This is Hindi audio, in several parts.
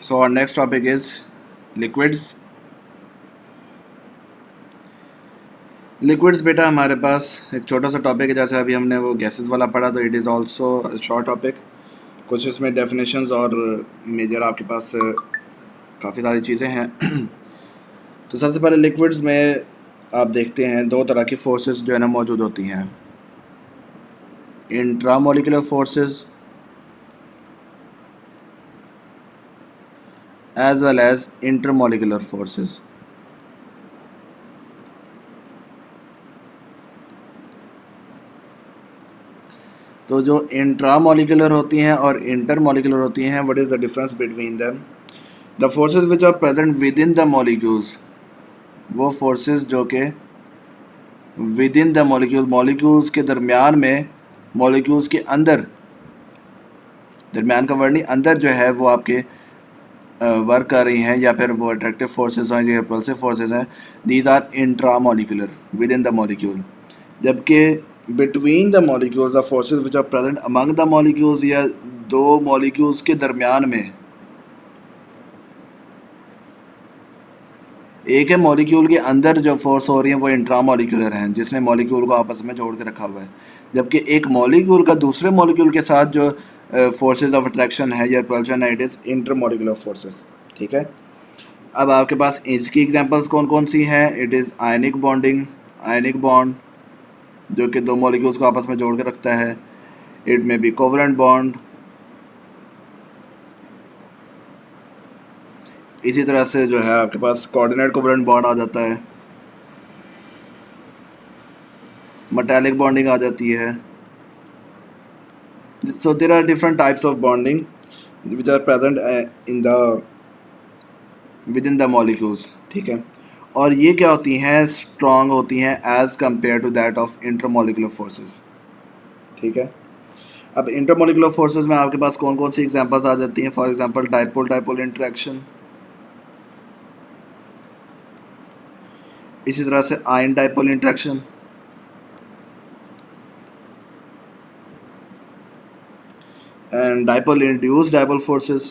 So our next topic is liquids. Liquids बेटा हमारे पास एक छोटा सा टॉपिक है, जैसे अभी हमने वो गैसेस वाला पढ़ा, तो it is also short topic. कुछ इसमें डेफिनेशंस और मेजर आपके पास काफ़ी सारी चीज़ें हैं। तो सबसे पहले लिक्विड्स में आप देखते हैं दो तरह की फोर्सेस जो है ना मौजूद होती हैं, intramolecular forces as well as intermolecular forces. तो जो इंट्रामोलिकुलर होती हैं और इंटरमोलिकुलर होती हैं, what is the difference between them? The forces which are present within the molecules, वो फोर्सेस जो कि within the molecule, molecules के दरमियान में, मॉलिक्यूल्स के अंदर, दरमियान का वर्ड नहीं, अंदर जो है वो आपके वर्क कर रही हैं, या फिर वो अट्रैक्टिव फोर्सेस हैं, जो रिपल्सिव फोर्सेस हैं, these are intramolecular within the molecule. जबकि between the molecules the forces which are present among the molecules, या दो मॉलिक्यूल्स के दरमियान में, एक है मॉलिक्यूल के अंदर जो फोर्स हो रही है वो इंट्रामोलिकुलर हैं, जिसने मॉलिक्यूल को आपस में जोड़ के रखा हुआ है। जबकि एक मॉलिक्यूल का दूसरे मॉलिक्यूल के साथ जो फोर्सेस ऑफ अट्रैक्शन है या रिपल्शन है, इट इज़ इंटरमोलिकुलर फोर्सेस। ठीक है, अब आपके पास इसकी एग्जांपल्स कौन कौन सी हैं? It is ionic bonding, ionic bond जो कि दो मॉलिक्यूल्स को आपस में जोड़ के रखता है। It may be covalent bond, इसी तरह से जो है आपके पास कोऑर्डिनेट कोवलेंट बॉन्ड आ जाता है, मेटालिक बॉन्डिंग आ जाती है। So there are different types of bonding which are present in the within the molecules। ठीक है, और ये क्या होती हैं? स्ट्रॉन्ग होती हैं as compare to that of intermolecular forces. ठीक है, अब इंटरमोलिकुलर फोर्सेस में आपके पास कौन कौन सी एग्जांपल्स आ जाती हैं? For example dipole dipole interaction, इसी तरह से ion dipole interaction, and dipole induced dipole forces,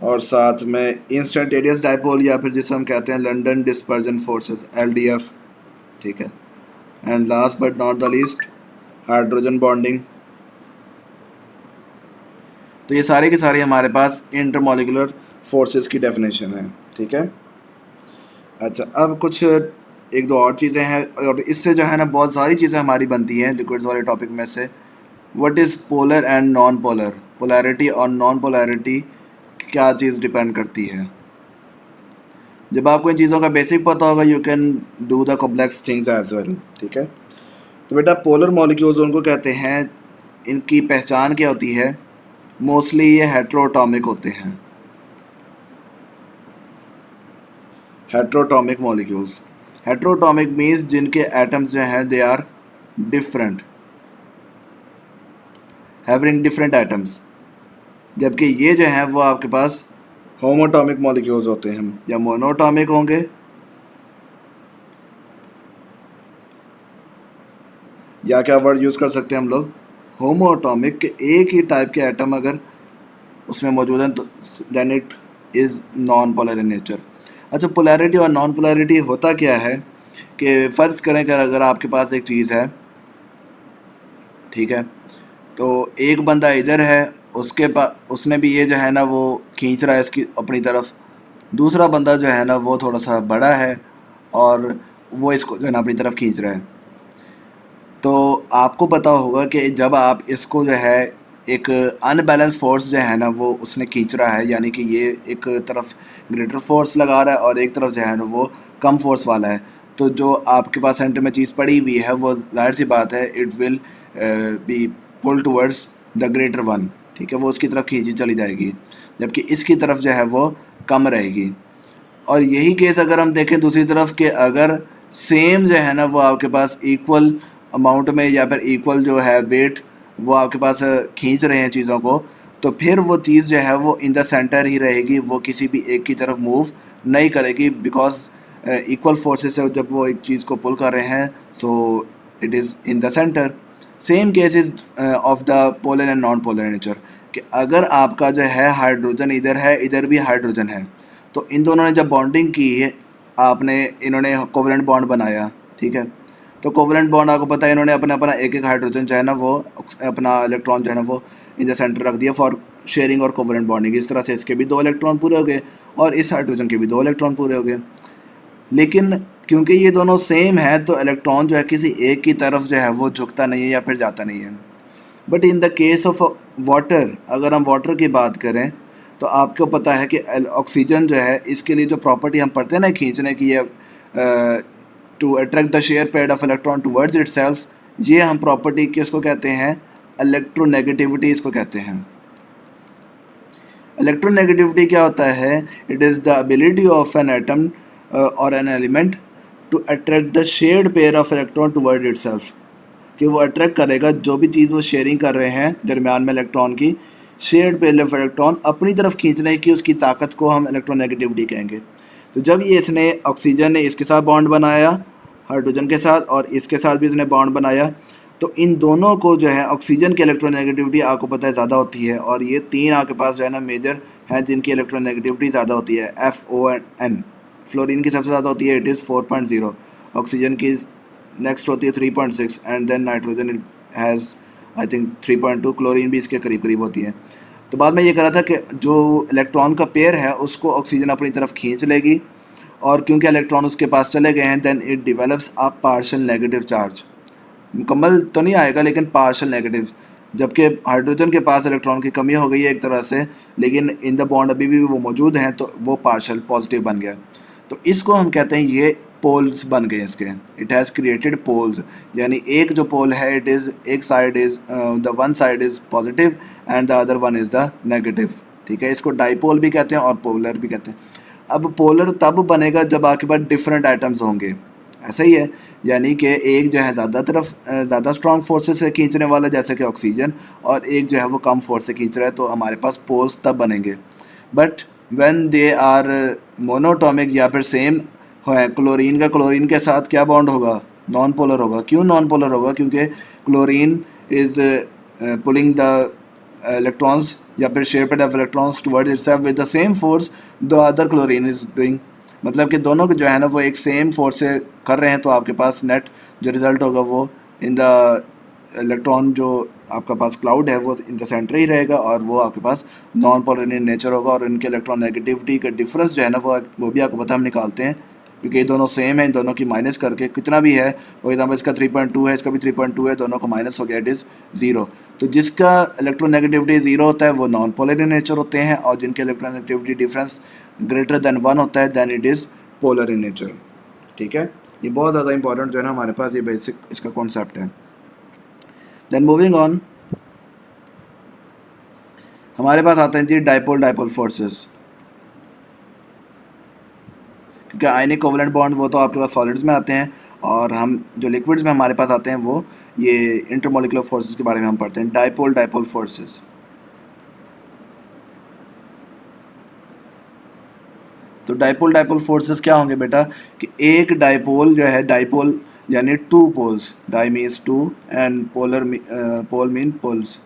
और साथ में इंस्टेंटेनियस डाइपोल, या फिर जिसे हम कहते हैं लंदन डिस्पर्जन फोर्सेस, LDF। ठीक है, and last but not the least hydrogen bonding. तो ये सारे के सारे हमारे पास इंटरमोलिकुलर फोर्सेस की डेफिनेशन है। ठीक है, अच्छा, अब कुछ एक दो और चीज़ें हैं, और इससे जो है ना बहुत सारी चीज़ें हमारी बनती हैं लिक्विड्स वाले टॉपिक में से। What is polar and non polar? Polarity और नॉन पोलैरिटी क्या चीज़ डिपेंड करती है? जब आपको इन चीज़ों का बेसिक पता होगा, you can do the complex things as well. ठीक है, तो बेटा पोलर मॉलिक्यूल्स उनको कहते हैं, इनकी पहचान क्या होती है? मोस्टली ये हेट्रोटॉमिक होते हैं, हेट्रोटॉमिक मॉलिक्यूल्स। हेट्रोटॉमिक मीन्स जिनके एटम्स जो हैं they are different, having different atoms. जबकि ये जो हैं वो आपके पास होमोटॉमिक मॉलिक्यूल्स होते हैं, या मोनोटॉमिक होंगे, या क्या वर्ड यूज़ कर सकते हैं हम लोग? होमोटॉमिक के एक ही टाइप के एटम अगर उसमें मौजूद हैं तो then it is non polar in nature. अच्छा, पोलैरिटी और नॉन पोलैरिटी होता क्या है कि फ़र्ज़ करें कि अगर आपके पास एक चीज़ है, ठीक है, तो एक बंदा इधर है, उसके पास उसने भी ये जो है ना वो खींच रहा है इसकी अपनी तरफ, दूसरा बंदा जो है ना वो थोड़ा सा बड़ा है और वो इसको जो है ना अपनी तरफ खींच रहा है। तो आपको पता होगा कि जब आप इसको जो है एक अनबैलेंस फोर्स जो है ना वो उसने खींच रहा है, यानी कि ये एक तरफ ग्रेटर फोर्स लगा रहा है और एक तरफ जो है ना वो कम फोर्स वाला है, तो जो आपके पास सेंटर में चीज़ पड़ी हुई है वो जाहिर सी बात है it will be pull towards the greater one. ठीक है, वो उसकी तरफ खींची चली जाएगी, जबकि इसकी तरफ जो है वो कम रहेगी। और यही केस अगर हम देखें दूसरी तरफ के, अगर सेम जो है ना वो आपके पास इक्वल अमाउंट में या फिर इक्वल जो है वेट वो आपके पास खींच रहे हैं चीज़ों को, तो फिर वो चीज़ जो है वो इन द सेंटर ही रहेगी, वो किसी भी एक की तरफ मूव नहीं करेगी, बिकॉज इक्वल फोर्सेस से जब वो एक चीज़ को पुल कर रहे हैं, सो it is in the centre. Same case is of the polar and non polar nature, कि अगर आपका जो है हाइड्रोजन इधर है, इधर भी हाइड्रोजन है, तो इन दोनों ने जब बॉन्डिंग की है, आपने इन्होंने कोवलेंट बॉन्ड बनाया, ठीक है। तो कोवलेंट बॉन्ड आपको पता है, इन्होंने अपना अपना एक एक हाइड्रोजन जो है ना वो अपना इलेक्ट्रॉन जो है ना वो इन द सेंटर रख दिया फॉर शेयरिंग और कोवलेंट बॉन्डिंग। इस तरह से इसके भी 2 इलेक्ट्रॉन पूरे हो गए और इस हाइड्रोजन के भी 2 इलेक्ट्रॉन पूरे हो गए। लेकिन क्योंकि ये दोनों सेम है तो इलेक्ट्रॉन जो है किसी एक की तरफ जो है वो झुकता नहीं है या फिर जाता नहीं है। But in the case of water, अगर हम वाटर की बात करें तो आपको पता है कि ऑक्सीजन जो है, इसके लिए जो प्रॉपर्टी हम पढ़ते हैं ना खींचने की, ये to attract the share pair of electron towards itself, ये हम प्रॉपर्टी किसको कहते हैं? इलेक्ट्रोनेगेटिविटी इसको कहते हैं। इलेक्ट्रोनेगेटिविटी क्या होता है? It is the ability of an atom और an element to attract the shared pair of electron toward itself, कि वो अट्रैक्ट करेगा जो भी चीज़ वो शेयरिंग कर रहे हैं दरमियान में इलेक्ट्रॉन की, शेयर्ड पेयर ऑफ इलेक्ट्रॉन अपनी तरफ खींचने की उसकी ताकत को हम इलेक्ट्रोनेगेटिविटी कहेंगे। तो जब ये इसने ऑक्सीजन ने इसके साथ बॉन्ड बनाया हाइड्रोजन के साथ और इसके साथ भी इसने बॉन्ड बनाया, तो इन दोनों को जो है ऑक्सीजन की इलेक्ट्रोनेगेटिविटी आपको पता है ज़्यादा होती है, और ये 3 आपके पास जो है ना मेजर हैं जिनकी इलेक्ट्रोनेगेटिविटी ज़्यादा होती है, FON। फ्लोरीन की सबसे ज़्यादा होती है, इट इज़ 4.0, ऑक्सीजन की नेक्स्ट होती है 3.6 and then nitrogen has I think 3.2, chlorine भी इसके करीब करीब होती है। तो बाद में ये कह रहा था कि जो इलेक्ट्रॉन का पेयर है उसको ऑक्सीजन अपनी तरफ खींच लेगी, और क्योंकि इलेक्ट्रॉन उसके पास चले गए हैं then it develops a partial negative charge. मुकम्मल तो नहीं आएगा लेकिन पार्शियल नेगेटिव, जबकि हाइड्रोजन के पास इलेक्ट्रॉन की कमी हो गई है एक तरह से, लेकिन इन द बॉन्ड अभी भी वो मौजूद हैं तो वो पार्शियल पॉजिटिव बन गया। तो इसको हम कहते हैं ये पोल्स बन गए इसके, इट हैज़ क्रिएटेड पोल्स, यानी एक जो पोल है इट इज़ एक side is the one side is positive and the other one is the negative, ठीक है। इसको डाईपोल भी कहते हैं और पोलर भी कहते हैं। अब पोलर तब बनेगा जब आपके पास डिफरेंट एटम्स होंगे, ऐसा ही है, यानी कि एक जो है ज़्यादा स्ट्रॉन्ग फोर्सेस से खींचने वाला जैसे कि ऑक्सीजन, और एक जो है वो कम फोर्स से खींच रहा है, तो हमारे पास पोल्स तब बनेंगे। But when they are monoatomic या फिर सेम है, क्लोरीन का क्लोरीन के साथ क्या बॉन्ड होगा? नॉन पोलर होगा। क्यों नॉन पोलर होगा? क्योंकि chlorine is pulling the electrons या फिर share pair of electrons towards itself with the same force the other chlorine is doing, मतलब कि दोनों जो है ना वो एक सेम फोर्स से कर रहे हैं, तो आपके पास नेट जो रिज़ल्ट होगा वो इन द इलेक्ट्रॉन जो आपका पास क्लाउड है वो इन द सेंटर ही रहेगा, और वो आपके पास नॉन पोलर इन नेचर होगा। और इनके इलेक्ट्रॉन नेगेटिविटी का डिफरेंस जो है ना वो भी आपको पता हम निकालते हैं, क्योंकि ये दोनों सेम है, इन दोनों की माइनस करके कितना भी है, फॉर एग्जाम्पल इसका 3.2 है, इसका भी 3.2 है, दोनों को माइनस हो गया, इट इज़ 0। तो जिसका इलेक्ट्रोनेगेटिविटी 0 होता है वो नॉन पोलर इन नेचर होते हैं, और जिनके इलेक्ट्रोनेगेटिविटी डिफरेंस ग्रेटर देन 1 होता है then it is polar in nature, ठीक है। ये बहुत ज़्यादा इंपॉर्टेंट जो है ना हमारे पास ये बेसिक इसका कॉन्सेप्ट है। देन मूविंग ऑन, हमारे पास आते हैं जी डाइपोल फोर्सेस, क्योंकि आयनिक कोवलेंट बॉन्ड वो तो आपके पास सॉलिड्स में आते हैं, और हम जो लिक्विड्स में हमारे पास आते हैं वो ये इंटरमोलिकुलर फोर्सेस के बारे में हम पढ़ते हैं, डाइपोल फोर्सेस। तो डाइपोल फोर्सेस क्या होंगे बेटा? कि एक डाइपोल जो है, डाइपोल यानी 2 poles, di means 2 and pole mean poles.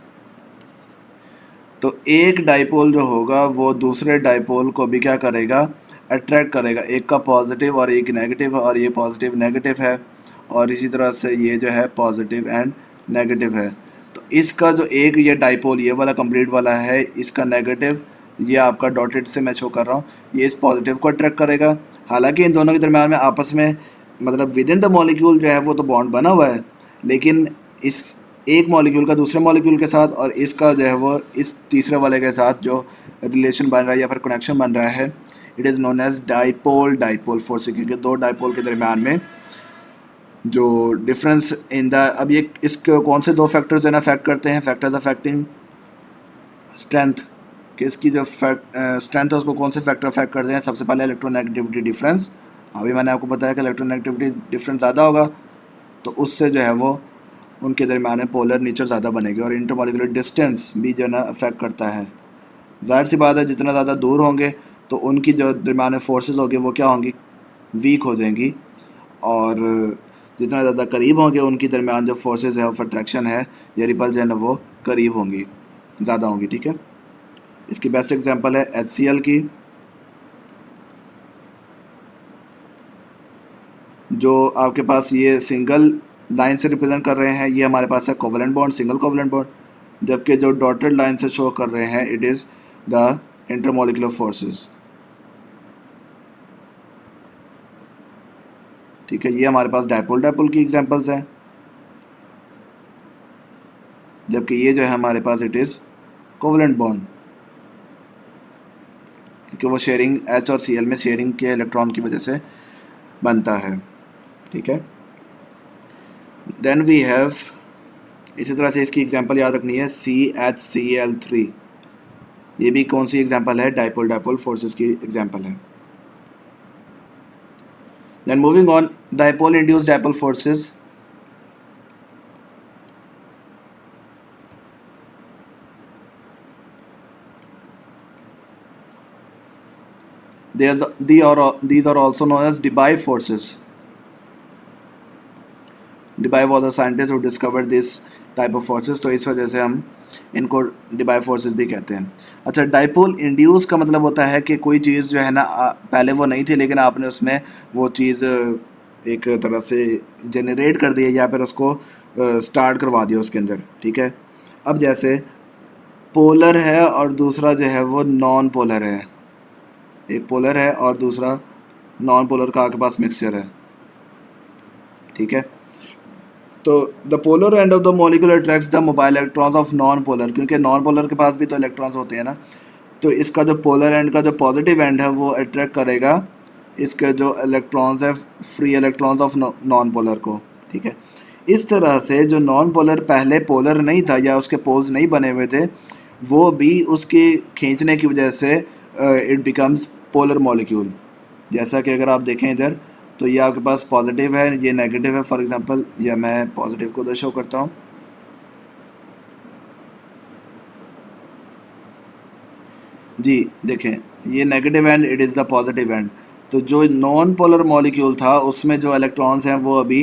तो एक डाइपोल जो होगा वो दूसरे डाइपोल को भी क्या करेगा? अट्रैक्ट करेगा, एक का पॉजिटिव और एक नेगेटिव, और ये पॉजिटिव नेगेटिव है, और इसी तरह से ये जो है पॉजिटिव एंड नेगेटिव है। तो इसका जो एक ये डाइपोल ये वाला कंप्लीट वाला है, इसका नेगेटिव ये आपका डॉटेड से मैं शो कर रहा हूँ, ये इस पॉजिटिव को अट्रैक्ट करेगा। हालांकि इन दोनों के दरम्यान में आपस में मतलब विद इन द मॉलिक्यूल जो है वो तो बॉन्ड बना हुआ है, लेकिन इस एक मॉलिक्यूल का दूसरे मॉलिक्यूल के साथ और इसका जो है वो इस तीसरे वाले के साथ जो रिलेशन बन रहा है या फिर कनेक्शन बन रहा है, it is known as dipole force, क्योंकि 2 डाइपोल के दरम्यान में जो डिफरेंस इन द, अब ये इसके कौन से 2 फैक्टर्स है ना अफेक्ट करते हैं? फैक्टर्स अफेक्टिंग स्ट्रेंथ, कि इसकी जो स्ट्रेंथ है उसको कौन से फैक्टर अफेक्ट करते हैं? सबसे पहले इलेक्ट्रोनेगेटिविटी डिफरेंस। अभी मैंने आपको बताया कि इलेक्ट्रोनेगेटिविटी डिफरेंस ज़्यादा होगा तो उससे जो है वो उनके दरमियान में पोलर नेचर ज़्यादा बनेगी, और इंटरमॉलिक्यूलर डिस्टेंस भी जो है ना अफेक्ट करता है। जाहिर सी बात है जितना ज़्यादा दूर होंगे तो उनकी जो दरमियान में फोर्सेस होगी वो क्या होंगी? वीक हो जाएंगी, और जितना ज़्यादा करीब होंगे उनकी दरमियान जो फोर्सेस है ऑफ अट्रैक्शन है या रिपल्जन है वो करीब होंगी, ज़्यादा होंगी। ठीक है, इसकी बेस्ट एग्जांपल है HCl की, जो आपके पास ये सिंगल लाइन से रिप्रेजेंट कर रहे हैं, ये हमारे पास है covalent bond, single covalent bond, जबकि जो डॉटेड लाइन से शो कर रहे हैं it is the intermolecular forces. ठीक है, ये हमारे पास डायपोल डायपोल की एग्जांपल्स हैं, जबकि ये जो है हमारे पास इट इज़ कोवलेंट बॉन्ड, क्योंकि वो शेयरिंग H और Cl में शेयरिंग के इलेक्ट्रॉन की वजह से बनता है। ठीक है, देन वी हैव, इसी तरह से इसकी एग्जांपल याद रखनी है CHCl3, ये भी कौन सी एग्जांपल है, डायपोल डायपोल फोर्सेस की एग्जांपल है। Then moving on, dipole induced dipole forces, these are also known as Debye forces. Debye was a scientist who discovered this type of forces, तो इस वजह से हम इनको Debye forces भी कहते हैं। अच्छा, डाइपोल इंड्यूस का मतलब होता है कि कोई चीज़ जो है ना पहले वो नहीं थी लेकिन आपने उसमें वो चीज़ एक तरह से जनरेट कर दी है या फिर उसको स्टार्ट करवा दिया उसके अंदर। ठीक है, अब जैसे पोलर है और दूसरा जो है वो नॉन पोलर है, एक पोलर है और दूसरा नॉन पोलर का आपके पास मिक्सचर है। ठीक है, तो the polar end of the molecule attracts the mobile electrons of non polar, क्योंकि नॉन पोलर के पास भी तो इलेक्ट्रॉन्स होते हैं ना, तो इसका जो पोलर एंड का जो पॉजिटिव एंड है वो अट्रैक्ट करेगा इसके जो इलेक्ट्रॉन्स है, free electrons of non polar को। ठीक है, इस तरह से जो नॉन पोलर पहले पोलर नहीं था या उसके पोल्स नहीं बने हुए थे, वो भी उसके खींचने की वजह से इट बिकम्स पोलर मॉलिक्यूल। जैसा कि अगर आप देखें इधर, तो ये आपके पास पॉजिटिव है, ये नेगेटिव है। फॉर एग्जांपल, या मैं पॉजिटिव को शो करता हूँ, जी देखें, ये negative and, it is the positive and. तो जो नॉन पोलर मॉलिक्यूल था उसमें जो इलेक्ट्रॉन्स हैं वो अभी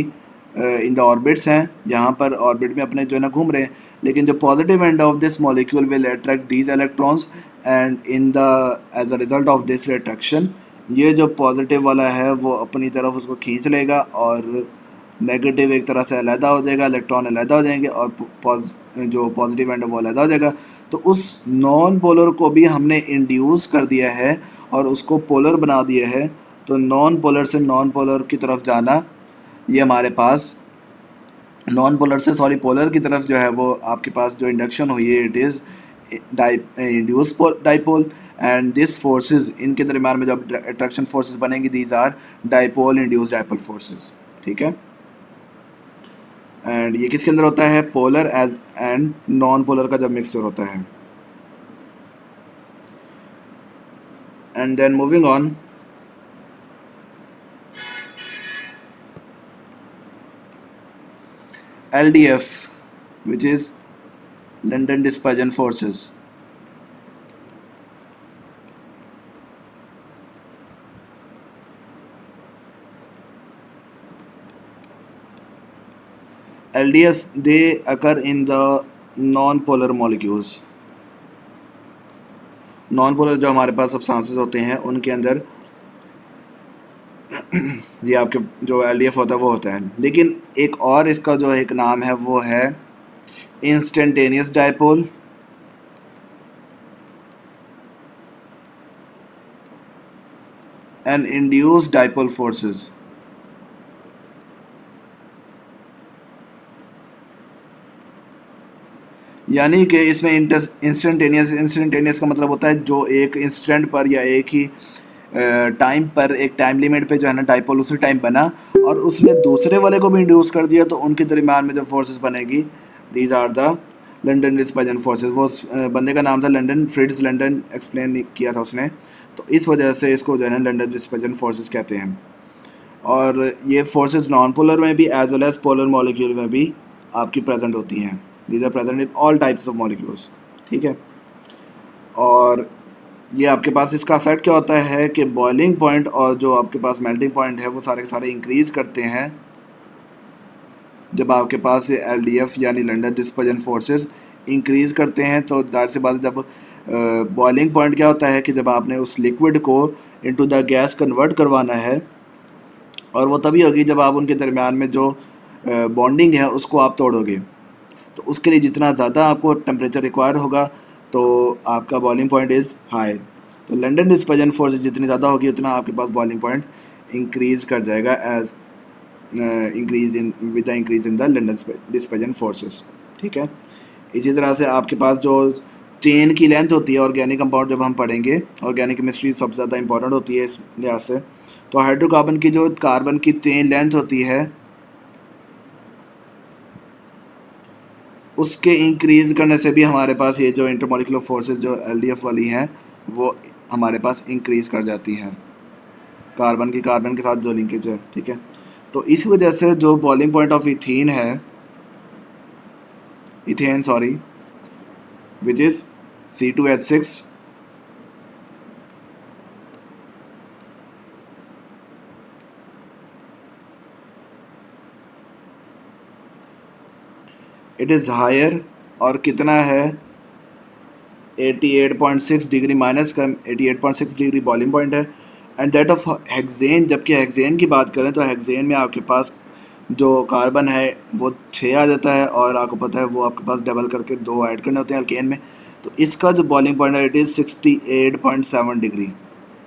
इन द ऑर्बिट्स हैं, यहाँ पर ऑर्बिट में अपने जो है ना घूम रहे हैं, लेकिन जो positive end of this molecule will attract these electrons and in the as a result of this attraction, ये जो पॉजिटिव वाला है वो अपनी तरफ उसको खींच लेगा और नेगेटिव एक तरह से अलहदा हो जाएगा, इलेक्ट्रॉन अलहदा हो जाएंगे और जो पॉजिटिव एंड है वो अलहदा हो जाएगा। तो उस नॉन पोलर को भी हमने इंड्यूस कर दिया है और उसको पोलर बना दिया है, तो नॉन पोलर से नॉन पोलर की तरफ जाना, ये हमारे पास नॉन पोलर से सॉरी पोलर की तरफ जो है वो आपके पास जो इंडक्शन हुई है it is induce dipole, and this forces, इनके दरम्यान में जब अट्रैक्शन फोर्सेस बनेंगी these are dipole induce dipole forces. ठीक है, एंड ये किसके अंदर होता है, polar as and non polar का जब मिक्सचर होता है। And then moving on, LDF which is London Dispersion Forces. LDFs, they occur in the non-polar molecules. Non polar जो हमारे पास सब्सटेंसेस होते हैं उनके अंदर ये आपके जो LDF होता है वो होता है, लेकिन एक और इसका जो एक नाम है वो है instantaneous dipole and induced dipole forces. यानी कि इसमें इंस्टेंटेनियस का मतलब होता है जो एक इंस्टेंट पर या एक ही टाइम पर, एक टाइम लिमिट पे जो है ना डाइपोल उसी टाइम बना और उसने दूसरे वाले को भी इंड्यूस कर दिया, तो उनके दरमियान में जो फोर्सेस बनेगी these are the London dispersion forces. वो बंदे का नाम था लंदन, फ्रिट्ज लंदन एक्सप्लेन किया था उसने, तो इस वजह से इसको जो है ना लंदन डिस्पर्जन फोर्सेस कहते हैं। और ये फोर्सेस नॉन पोलर में भी as well as polar molecule में भी आपकी प्रेजेंट होती हैं। These are present in all types of molecules. ठीक है, और ये आपके पास इसका इफेक्ट क्या होता है कि बॉइलिंग पॉइंट और जो आपके पास मेल्टिंग पॉइंट है वो सारे के सारे इंक्रीज़ करते हैं जब आपके पास LDF यानी लंडन डिस्पर्जन फोर्सेस इंक्रीज़ करते हैं तो ज़ाहिर सी बात है जब बॉइलिंग पॉइंट क्या होता है कि जब आपने उस लिक्विड को इनटू द गैस कन्वर्ट करवाना है, और वो तभी होगी जब आप उनके दरमियान में जो बॉन्डिंग है उसको आप तोड़ोगे। तो उसके लिए जितना ज़्यादा आपको टेम्परेचर रिक्वायर होगा तो आपका बॉइलिंग पॉइंट इज़ हाई। तो लंडन डिस्पर्जन फोर्स जितनी ज़्यादा होगी उतना आपके पास बॉइलिंग पॉइंट इंक्रीज़ कर जाएगा as increase in with the increase in the London dispersion forces. ठीक है। इसी तरह से आपके पास जो चेन की लेंथ होती है ऑर्गेनिक कंपाउंड जब हम पढ़ेंगे, ऑर्गेनिक केमिस्ट्री सबसे ज़्यादा इंपॉर्टेंट होती है इस लिहाज से। तो हाइड्रोकार्बन की जो कार्बन की चेन लेंथ होती है उसके इंक्रीज़ करने से भी हमारे पास ये जो इंटरमॉलिक्यूलर फोर्सेस जो LDF वाली हैं वो हमारे पास इंक्रीज़ कर जाती हैं कार्बन की कार्बन के साथ जो लिंकेज है। ठीक है। तो इसी वजह से जो बॉइलिंग पॉइंट ऑफ इथेन है, ethane sorry, which is C2H6, it is higher, और कितना है 88.6 डिग्री माइनस का 88.6 डिग्री बॉइलिंग पॉइंट है। एंड दैट ऑफ हेक्सेन, जबकि हेक्सेन की बात करें तो हेक्सेन में आपके पास जो कार्बन है वो 6 आ जाता है, और आपको पता है वो आपके पास डबल करके 2 ऐड करने होते हैं अल्केन में। तो इसका जो बॉइलिंग पॉइंट है इट इज़ 68.7 डिग्री।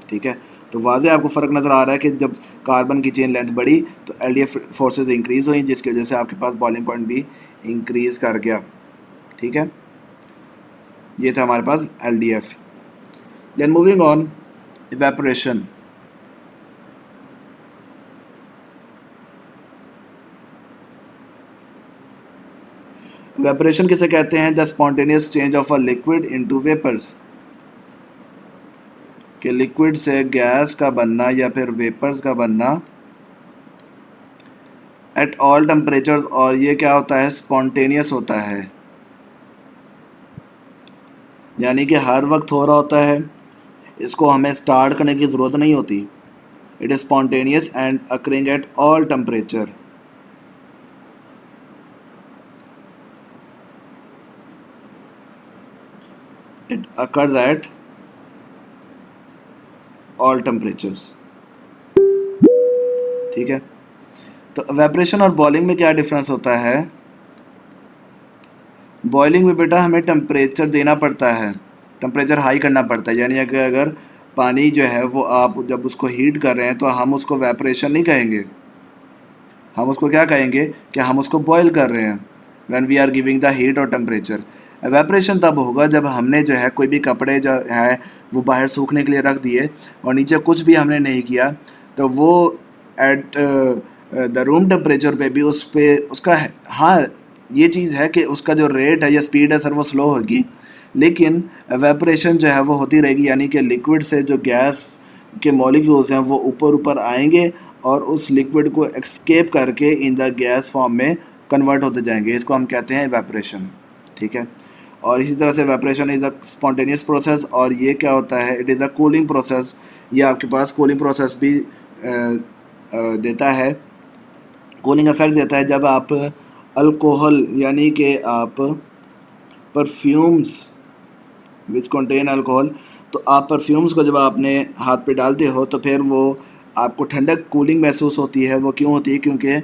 ठीक है। तो वाज़े आपको फ़र्क नज़र आ रहा है कि जब कार्बन की चेन लेंथ बढ़ी तो LDF फोर्सेस इंक्रीज़ हुई, जिसकी वजह से आपके पास बॉइलिंग पॉइंट भी इंक्रीज़ कर गया। ठीक है। ये था हमारे पास LDF। Then moving on, evaporation. Evaporation किसे कहते हैं? The spontaneous change of a liquid into vapours, कि लिक्विड से गैस का बनना या फिर वेपर्स का बनना एट ऑल टेम्परेचर्स, और ये क्या होता है? स्पॉन्टेनियस होता है, यानी कि हर वक्त हो रहा होता है, इसको हमें स्टार्ट करने की ज़रूरत नहीं होती। It is spontaneous and occurring at all temperature. It occurs at all temperatures. ठीक है। तो इवेपोरेशन और बॉइलिंग में क्या डिफरेंस होता है? बॉइलिंग में बेटा हमें टेम्परेचर देना पड़ता है, टेम्परेचर हाई करना पड़ता है, यानी कि अगर पानी जो है वो आप जब उसको हीट कर रहे हैं तो हम उसको इवेपोरेशन नहीं कहेंगे, हम उसको क्या कहेंगे कि हम उसको बॉयल कर रहे हैं। When we are giving the heat और टेम्परेचर। इवेपोरेशन तब होगा जब हमने जो है कोई भी कपड़े जो है वो बाहर सूखने के लिए रख दिए और नीचे कुछ भी हमने नहीं किया, तो वो एट द रूम टेम्परेचर पे भी उस पे उसका हाँ ये चीज़ है कि उसका जो रेट है या स्पीड है सर वो स्लो होगी, लेकिन एवेपोरेशन जो है वो होती रहेगी, यानी कि लिक्विड से जो गैस के मॉलिक्यूल्स हैं वो ऊपर ऊपर आएंगे और उस लिक्विड को एक्सकेप करके इन द गैस फॉर्म में कन्वर्ट होते जाएंगे। इसको हम कहते हैं एवेपोरेशन। ठीक है। और इसी तरह से evaporation is a spontaneous process, और ये क्या होता है? It is a cooling process. ये आपके पास कूलिंग प्रोसेस भी देता है, कूलिंग इफेक्ट देता है जब आप अल्कोहल यानी कि आप परफ्यूम्स विच कंटेन अल्कोहल, तो आप परफ्यूम्स को जब आपने हाथ पे डालते हो तो फिर वो आपको ठंडक कूलिंग महसूस होती है। वो क्यों होती है? क्योंकि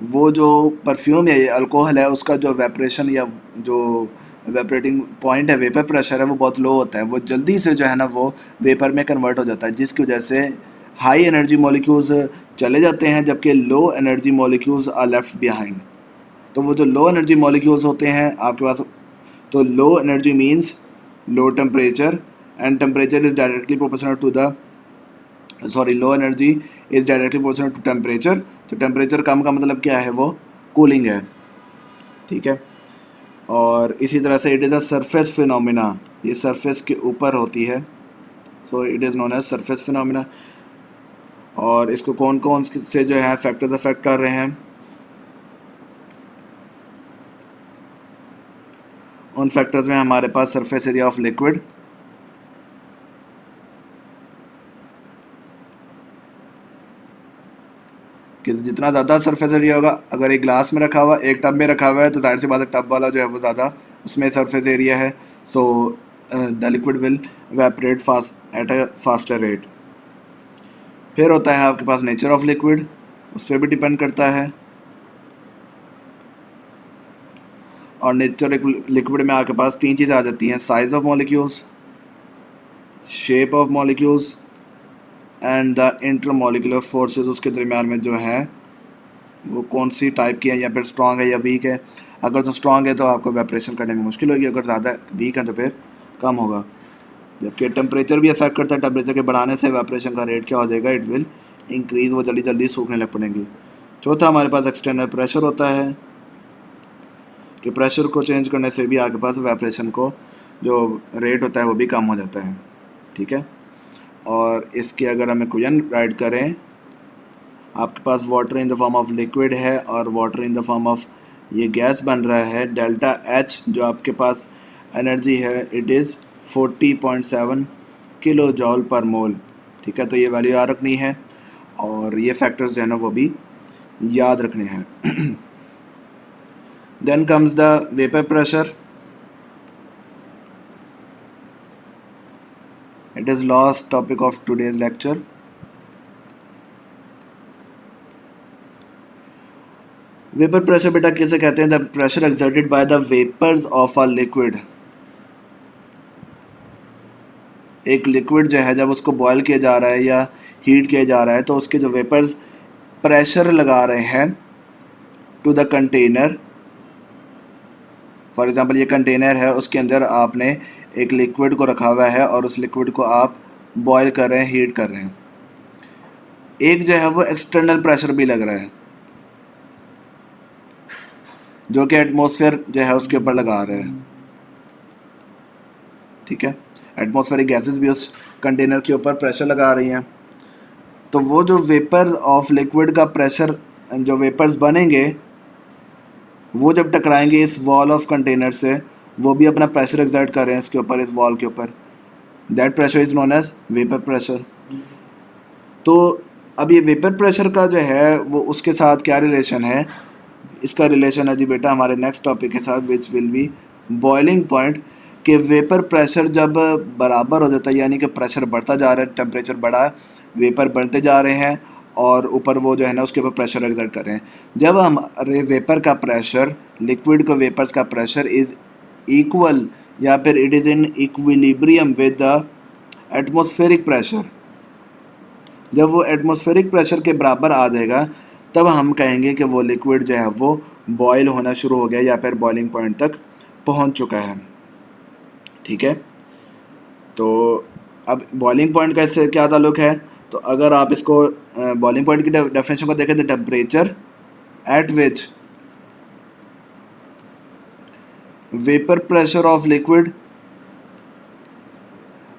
वो जो परफ्यूम है या अल्कोहल है उसका जो वेपरेशन या जो वेपरेटिंग पॉइंट है, वेपर प्रेशर है, वो बहुत लो होता है, वो जल्दी से जो है ना वो वेपर में कन्वर्ट हो जाता है, जिसकी वजह से हाई एनर्जी मॉलिक्यूल्स चले जाते हैं जबकि low energy molecules are left behind. तो वो जो लो एनर्जी मॉलिक्यूल्स होते हैं आपके पास, तो low energy means low temperature, and temperature is directly proportional to the low energy is directly proportional to temperature. तो टेम्परेचर कम का मतलब क्या है? वो कूलिंग है। ठीक है। और इसी तरह से it is a surface phenomena, ये सरफेस के ऊपर होती है, so it is known as surface phenomena. और इसको कौन कौन से जो है फैक्टर्स अफेक्ट कर रहे हैं? उन फैक्टर्स में हमारे पास सरफेस एरिया ऑफ लिक्विड, कि जितना ज़्यादा सरफेस एरिया होगा, अगर एक ग्लास में रखा हुआ, एक टब में रखा हुआ है, तो जाहिर सी बात है टब वाला जो है वो ज़्यादा उसमें सरफेस एरिया है, so the liquid will evaporate fast at a faster rate. फिर होता है आपके पास नेचर ऑफ लिक्विड, उस पर भी डिपेंड करता है। और नेचर लिक्विड में आपके पास तीन चीज़ें आ जाती हैं, size of molecules, shape of molecules and the intermolecular forces उसके दरमियान में जो है वो कौन सी टाइप की है, या फिर स्ट्रांग है या वीक है। अगर तो स्ट्रांग है तो आपको वेपरेशन करने में मुश्किल होगी, अगर ज़्यादा वीक है तो फिर कम होगा। जबकि टेम्परेचर भी अफेक्ट करता है, टेम्परेचर के बढ़ाने से वेपरेशन का रेट क्या हो जाएगा, इट विल इंक्रीज, वो जल्दी जल्दी सूखने लग पड़ेंगी। चौथा हमारे पास एक्सटर्नल प्रेशर होता है कि प्रेशर को चेंज करने से भी आपके पास वेपरेशन को जो रेट होता है वो भी कम हो जाता है, ठीक है। और इसके अगर हमें क्वेश्चन राइट करें, आपके पास water in the form of liquid है और water in the form of ये गैस बन रहा है, डेल्टा एच जो आपके पास एनर्जी है it is 40.7 kilo joule per mole, ठीक है। तो ये वैल्यू याद रखनी है और ये फैक्टर्स जो है ना वो भी याद रखने हैं। Then comes the vapour pressure, it is last topic of today's lecture. Vapour pressure बेटा किसे कहते हैं? The pressure exerted by the vapours of a liquid. एक लिक्विड जो है जब उसको बॉयल किया जा रहा है या हीट किया जा रहा है तो उसके जो वेपर्स प्रेशर लगा रहे हैं to the container. For example ये कंटेनर है, उसके अंदर आपने एक लिक्विड को रखा हुआ है और उस लिक्विड को आप बॉयल कर रहे हैं, हीट कर रहे हैं। एक जो है वो एक्सटर्नल प्रेशर भी लग रहा है जो कि एटमॉस्फेयर जो है उसके ऊपर लगा रहे हैं, ठीक है। एटमॉस्फेरिक गैसेस भी उस कंटेनर के ऊपर प्रेशर लगा रही हैं। तो वो जो वेपर्स ऑफ लिक्विड का प्रेशर, जो वेपर्स बनेंगे वो जब टकराएंगे इस वॉल ऑफ कंटेनर से, वो भी अपना प्रेशर एक्सर्ट कर रहे हैं इसके ऊपर, इस वॉल के ऊपर। That pressure is known as vapour pressure. तो अब ये वेपर प्रेशर का जो है वो उसके साथ क्या रिलेशन है? इसका रिलेशन है जी बेटा हमारे नेक्स्ट टॉपिक के साथ, which will be boiling point. कि वेपर प्रेशर जब बराबर हो जाता है, यानी कि प्रेशर बढ़ता जा रहा है, टेम्परेचर बढ़ा है, वेपर बढ़ते जा रहे हैं और ऊपर वो जो है ना उसके ऊपर प्रेशर एक्सर्ट कर रहे हैं। जब हमारे वेपर का प्रेशर, लिक्विड को वेपर्स का प्रेशर इज़ इक्वल या फिर it is in equilibrium with the atmospheric pressure, जब वो एटमॉस्फेरिक प्रेशर के बराबर आ जाएगा तब हम कहेंगे कि वो लिक्विड जो है वो बॉयल होना शुरू हो गया या फिर बॉइलिंग पॉइंट तक पहुंच चुका है, ठीक है। तो अब बॉइलिंग पॉइंट का इससे क्या ताल्लुक है? तो अगर आप इसको बॉइलिंग पॉइंट की डेफिनेशन को देखें, the temperature at which vapour pressure of liquid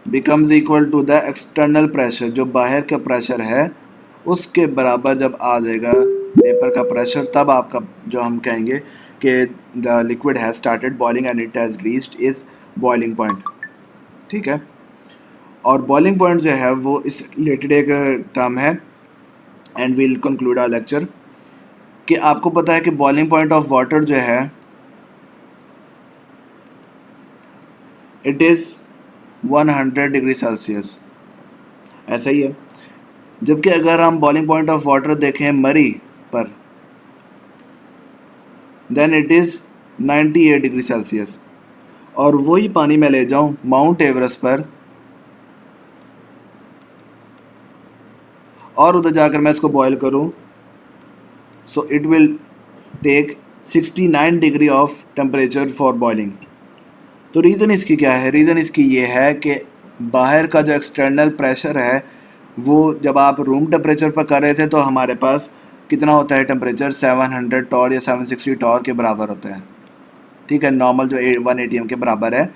becomes equal to the external pressure, जो बाहर का प्रेशर है उसके बराबर जब आ जाएगा वेपर का प्रेशर, तब आपका जो हम कहेंगे कि the liquid has started boiling and it has reached is boiling point, ठीक है। और बॉइलिंग पॉइंट जो है वो इस रिलेटेड एक टर्म है and we'll conclude our lecture. कि आपको पता है कि बॉइलिंग पॉइंट ऑफ वाटर जो है इट इज़ 100 डिग्री सेल्सियस, ऐसा ही है। जबकि अगर हम बॉइलिंग पॉइंट ऑफ वाटर देखें मरी पर, then it is 98 degree Celsius. और वही पानी मैं ले जाऊं माउंट एवरेस्ट पर और उधर जाकर मैं इसको बॉयल करूं, so it will take 69 degree of temperature for boiling. तो रीज़न इसकी क्या है? रीज़न इसकी ये है कि बाहर का जो एक्सटर्नल प्रेशर है वो जब आप रूम टेम्परेचर पर कर रहे थे तो हमारे पास कितना होता है टेम्परेचर? 700 टॉर या 760 टॉर के बराबर होता है, ठीक है। नॉर्मल जो 1 ATM के बराबर है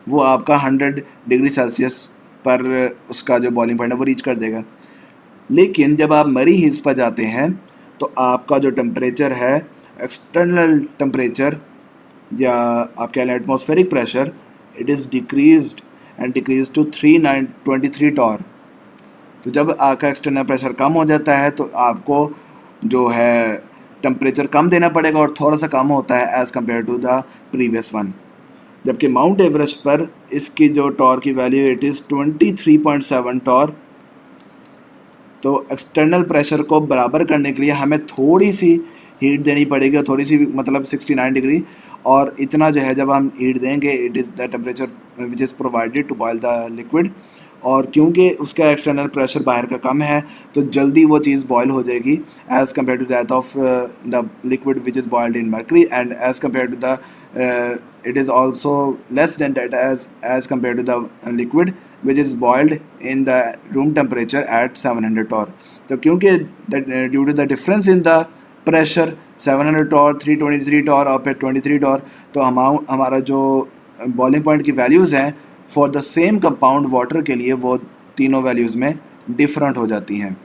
वो आपका 100 डिग्री सेल्सियस पर उसका जो बॉइलिंग पॉइंट है वो रीच कर देगा। लेकिन जब आप मरी हील्स पर जाते हैं तो आपका जो टेम्परेचर है, एक्सटर्नल टेम्परेचर या आप कह लें atmospheric pressure, it is decreased and decrease to 323 torr. तो जब आपका एक्सटर्नल प्रेशर कम हो जाता है तो आपको जो है टेम्परेचर कम देना पड़ेगा और थोड़ा सा कम होता है as compare to the previous one. जबकि माउंट एवरेस्ट पर इसकी जो टॉर की वैल्यू इट इज़ 23.7 टॉर। तो एक्सटर्नल प्रेशर को बराबर करने के लिए हमें थोड़ी सी हीट देनी पड़ेगी, और थोड़ी सी मतलब 69 डिग्री, और इतना जो है जब हम हीट देंगे it is the temperature which is provided to boil the liquid. और क्योंकि उसका एक्सटर्नल प्रेशर बाहर का कम है तो जल्दी वो चीज़ बॉयल हो जाएगी as compare to that of the liquid which is boiled in mercury, and as compare to the it is also less than that as compared to the liquid which is boiled in the room temperature at 700 torr। तो क्योंकि due to the difference in the pressure 700 torr 323 torr और फिर 23 torr, तो हमारा जो बॉइलिंग पॉइंट की वैल्यूज़ हैं for the same compound water के लिए वो तीनों वैल्यूज़ में डिफरेंट हो जाती हैं।